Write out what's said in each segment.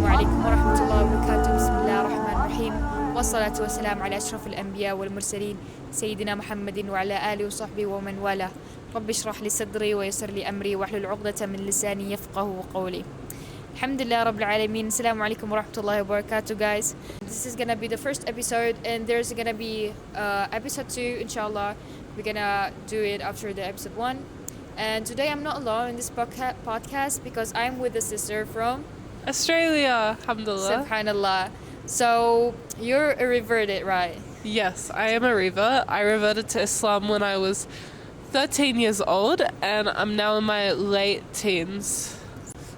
السلام عليكم ورحمة الله وبركاته. بسم الله الرحمن الرحيم، والصلاة والسلام على أشرف الأنبياء والمرسلين سيدنا محمد وعلى آله وصحبه ومن والاه. رب اشرح لي صدري ويسر لي أمري واحلل عقدة من لساني يفقه قولي. Alhamdulillah Rabbil Alameen. Assalamu alaikum wa rahmatullahi wa barakatuh, guys. This is gonna be the first episode, and there's gonna be episode 2, inshallah. We're gonna do it after the episode 1. And today I'm not alone in this podcast because I'm with a sister from Australia, alhamdulillah. Subhanallah. So you're a reverted, right? Yes, I am a revert. I reverted to Islam when I was 13 years old, and I'm now in my late teens.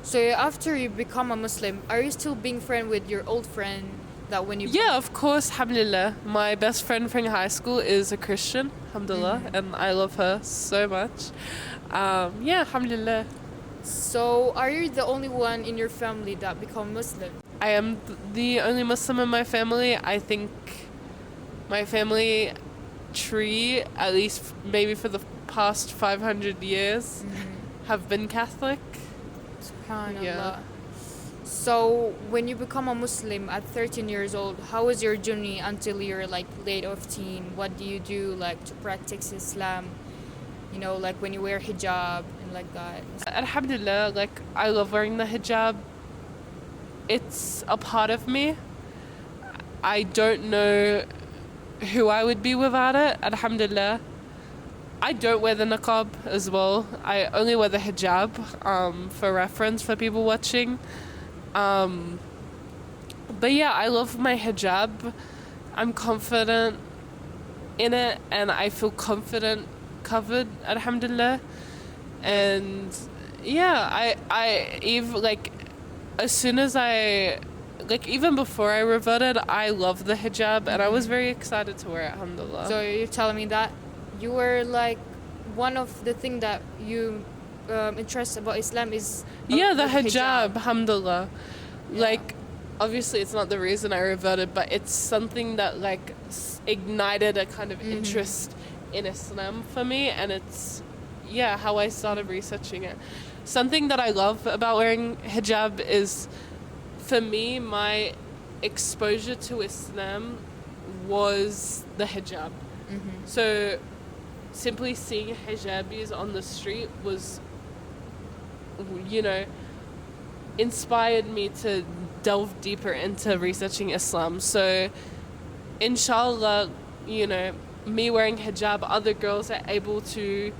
So after you become a Muslim, are you still being friend with your old friend that when you... Yeah, of course, alhamdulillah. My best friend from high school is a Christian, alhamdulillah, and I love her so much. Yeah, alhamdulillah. So are you the only one in your family that become Muslim? I am the only Muslim in my family. I think my family tree, at least maybe for the past 500 years, have been Catholic. Subhanallah. Yeah. So when you become a Muslim at 13 years old, how was your journey until you're like late of teen? What do you do like to practice Islam? You know, like when you wear hijab and like that. Alhamdulillah, like I love wearing the hijab. It's a part of me. I don't know who I would be without it. Alhamdulillah. I don't wear the niqab as well. I only wear the hijab for reference for people watching. But yeah, I love my hijab. I'm confident in it and I feel confident covered, alhamdulillah. And yeah, I even like as soon as I like even before I reverted, I loved the hijab and I was very excited to wear it, alhamdulillah. So you're telling me that you were like one of the thing that you interest about Islam is the hijab, alhamdulillah. Yeah. Like obviously it's not the reason I reverted, but it's something that like ignited a kind of interest in Islam for me, and it's how I started researching it. Something that I love about wearing hijab is, for me, my exposure to Islam was the hijab. So simply seeing hijabis on the street was, you know, inspired me to delve deeper into researching Islam. So inshallah, you know, me wearing hijab, other girls are able to,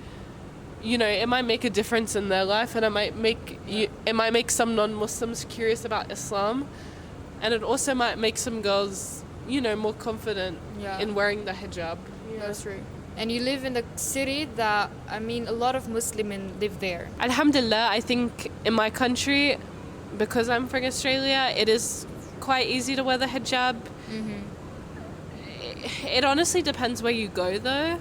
you know, it might make a difference in their life, and it might make some non-Muslims curious about Islam, and it also might make some girls, you know, more confident in wearing the hijab. That's true. And you live in the city that, I mean, a lot of Muslims live there. Alhamdulillah, I think in my country, because I'm from Australia, it is quite easy to wear the hijab. It honestly depends where you go though,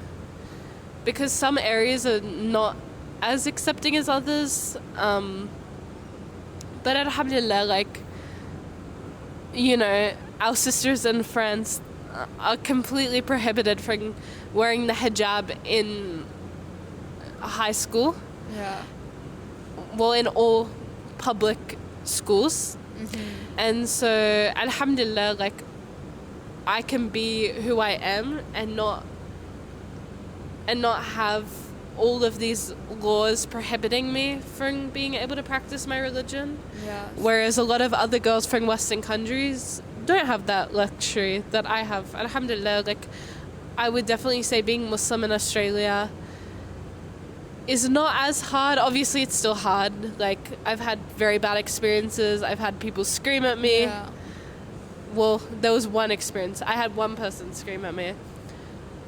because some areas are not as accepting as others, but alhamdulillah, like, you know, our sisters in France are completely prohibited from wearing the hijab in high school, well, in all public schools. And so alhamdulillah, like, I can be who I am and not have all of these laws prohibiting me from being able to practice my religion. Whereas a lot of other girls from Western countries don't have that luxury that I have. Alhamdulillah, like, I would definitely say being Muslim in Australia is not as hard. Obviously it's still hard. Like, I've had very bad experiences. I've had people scream at me. Well, there was one experience. I had one person scream at me.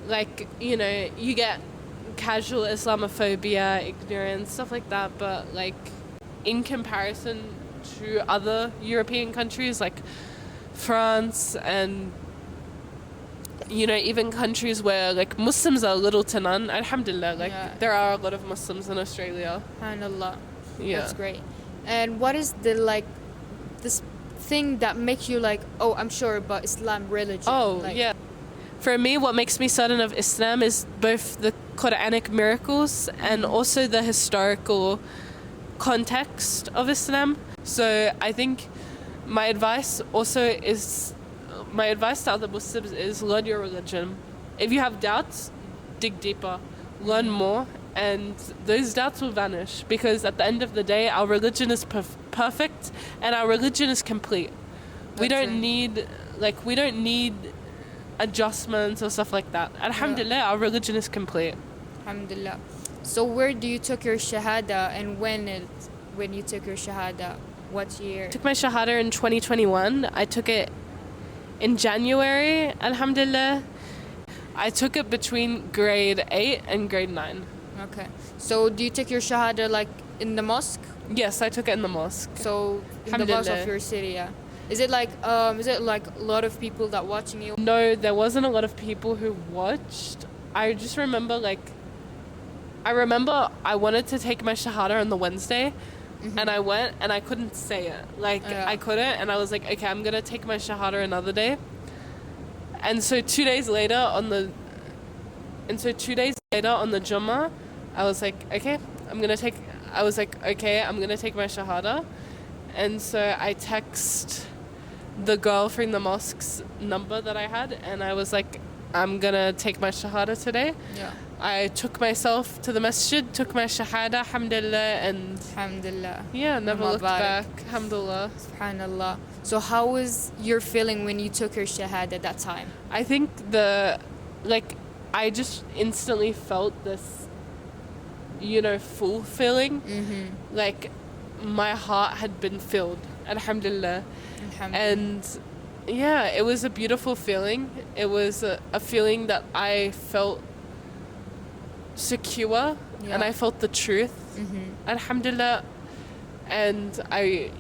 Like, you know, you get casual Islamophobia, ignorance, stuff like that. But, like, in comparison to other European countries, like France and, you know, even countries where, like, Muslims are little to none, alhamdulillah, like, there are a lot of Muslims in Australia. SubhanAllah. Yeah. That's great. And what is the, like, this thing that makes you like, oh, I'm sure about Islam religion? For me, what makes me certain of Islam is both the Quranic miracles and also the historical context of Islam. So I think my advice to other Muslims is learn your religion. If you have doubts, dig deeper, learn more, and those doubts will vanish, because at the end of the day, our religion is perfect and our religion is complete. We don't need adjustments or stuff like that. Alhamdulillah, our religion is complete. Alhamdulillah. So where do you took your shahada, and when you took your shahada? What year? I took my shahada in 2021. I took it in January, alhamdulillah. I took it between grade 8 and grade 9. Okay. So do you take your shahada like in the mosque? Yes, I took it in the mosque. So in the mosque of your city, yeah. Is it like a lot of people that watching you? No, there wasn't a lot of people who watched. I just remember I wanted to take my shahada on the Wednesday, and I went and I couldn't say it. I couldn't, and I was like, okay, I'm gonna take my shahada another day. And so 2 days later on the Jummah, I was like, okay, I'm gonna take my shahada. And so I text the girl from the mosque's number that I had, and I was like, I'm gonna take my shahada today. Yeah. I took myself to the masjid, took my shahada, alhamdulillah, and Alhamdulillah. yeah, never looked back, alhamdulillah. Subhanallah. So how was your feeling when you took your shahada that time? I think I just instantly felt this, full feeling. Like my heart had been filled, alhamdulillah. And yeah, it was a beautiful feeling. It was a feeling that I felt secure, and I felt the truth, alhamdulillah. And I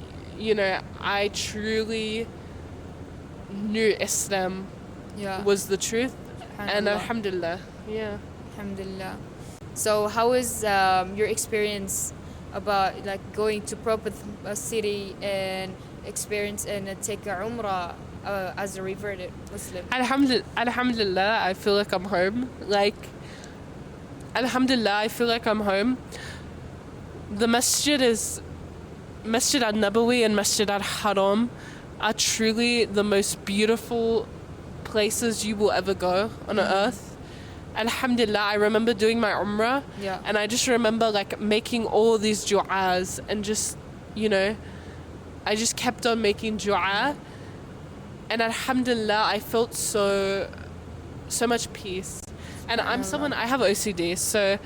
truly knew Islam was the truth, and alhamdulillah. Yeah, alhamdulillah. So how was your experience about going to proper city and experience and take a umrah as a reverted Muslim? Alhamdulillah, I feel like I'm home. Alhamdulillah, I feel like I'm home. The Masjid al-Nabawi and Masjid al-Haram are truly the most beautiful places you will ever go on earth. Alhamdulillah, I remember doing my umrah, and I just remember making all these du'as, and just, I just kept on making du'a, and alhamdulillah, I felt so much peace. And I have OCD, so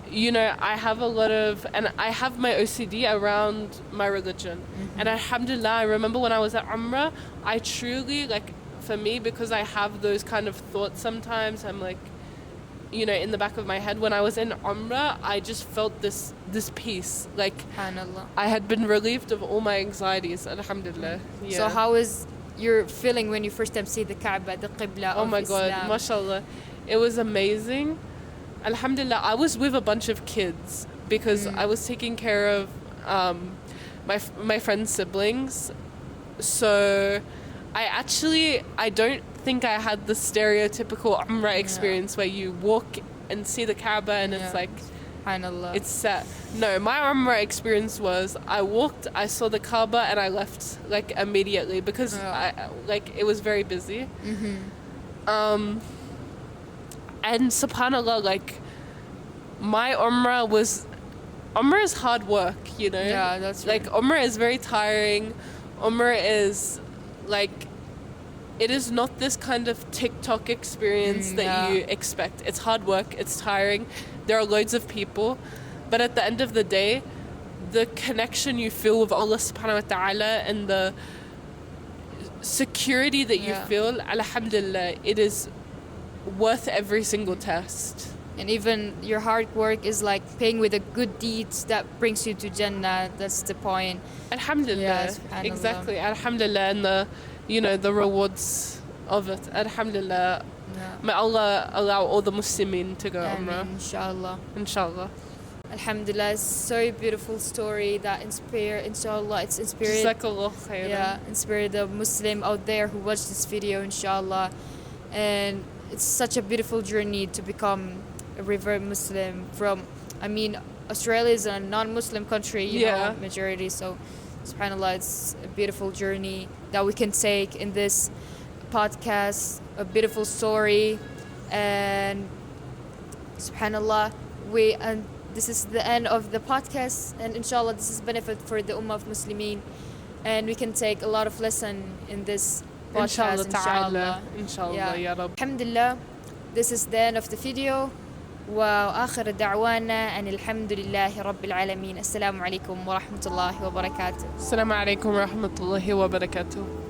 I have I have my OCD around my religion. And alhamdulillah, I remember when I was at umrah, I truly, for me, because I have those kind of thoughts sometimes, I'm in the back of my head, when I was in umrah, I just felt this peace. I had been relieved of all my anxieties, alhamdulillah. Yeah. So how is your feeling when you first time see the Kaaba, the Qibla of Islam? Oh my God, mashallah. It was amazing. Alhamdulillah, I was with a bunch of kids because I was taking care of my friend's siblings. So I don't think I had the stereotypical Umrah experience where you walk and see the Kaaba and it's SubhanAllah. It's set. No, my Umrah experience was I walked, I saw the Kaaba, and I left immediately because it was very busy. And subhanAllah, my Umrah is hard work, Yeah, that's right. Umrah is very tiring. Umrah is it is not this kind of TikTok experience that you expect. It's hard work, it's tiring, there are loads of people, but at the end of the day, the connection you feel with Allah subhanahu wa ta'ala and the security that you feel, alhamdulillah, it is worth every single test. And even your hard work is paying with the good deeds that brings you to Jannah. That's the point. Alhamdulillah. SubhanAllah. Exactly. Alhamdulillah, and the rewards of it. Alhamdulillah. May Allah allow all the Muslimin to go Umrah. Inshallah. Inshallah. Alhamdulillah, it's so beautiful story that inspired Jazakallah khairan. Inspire the Muslim out there who watch this video, inshallah. And it's such a beautiful journey to become a revert Muslim from, Australia is a non-Muslim country, majority, so Subhanallah, it's a beautiful journey that we can take in this podcast, a beautiful story. And Subhanallah, and this is the end of the podcast, and inshallah this is benefit for the Ummah of Muslimin, and we can take a lot of lesson in this podcast, inshallah. Inshallah, yeah. ya Rab. Alhamdulillah, this is the end of the video. وآخر دعوانا أن الحمد لله رب العالمين. السلام عليكم ورحمة الله وبركاته. Assalamu alaikum wa rahmatullahi wa barakatuh.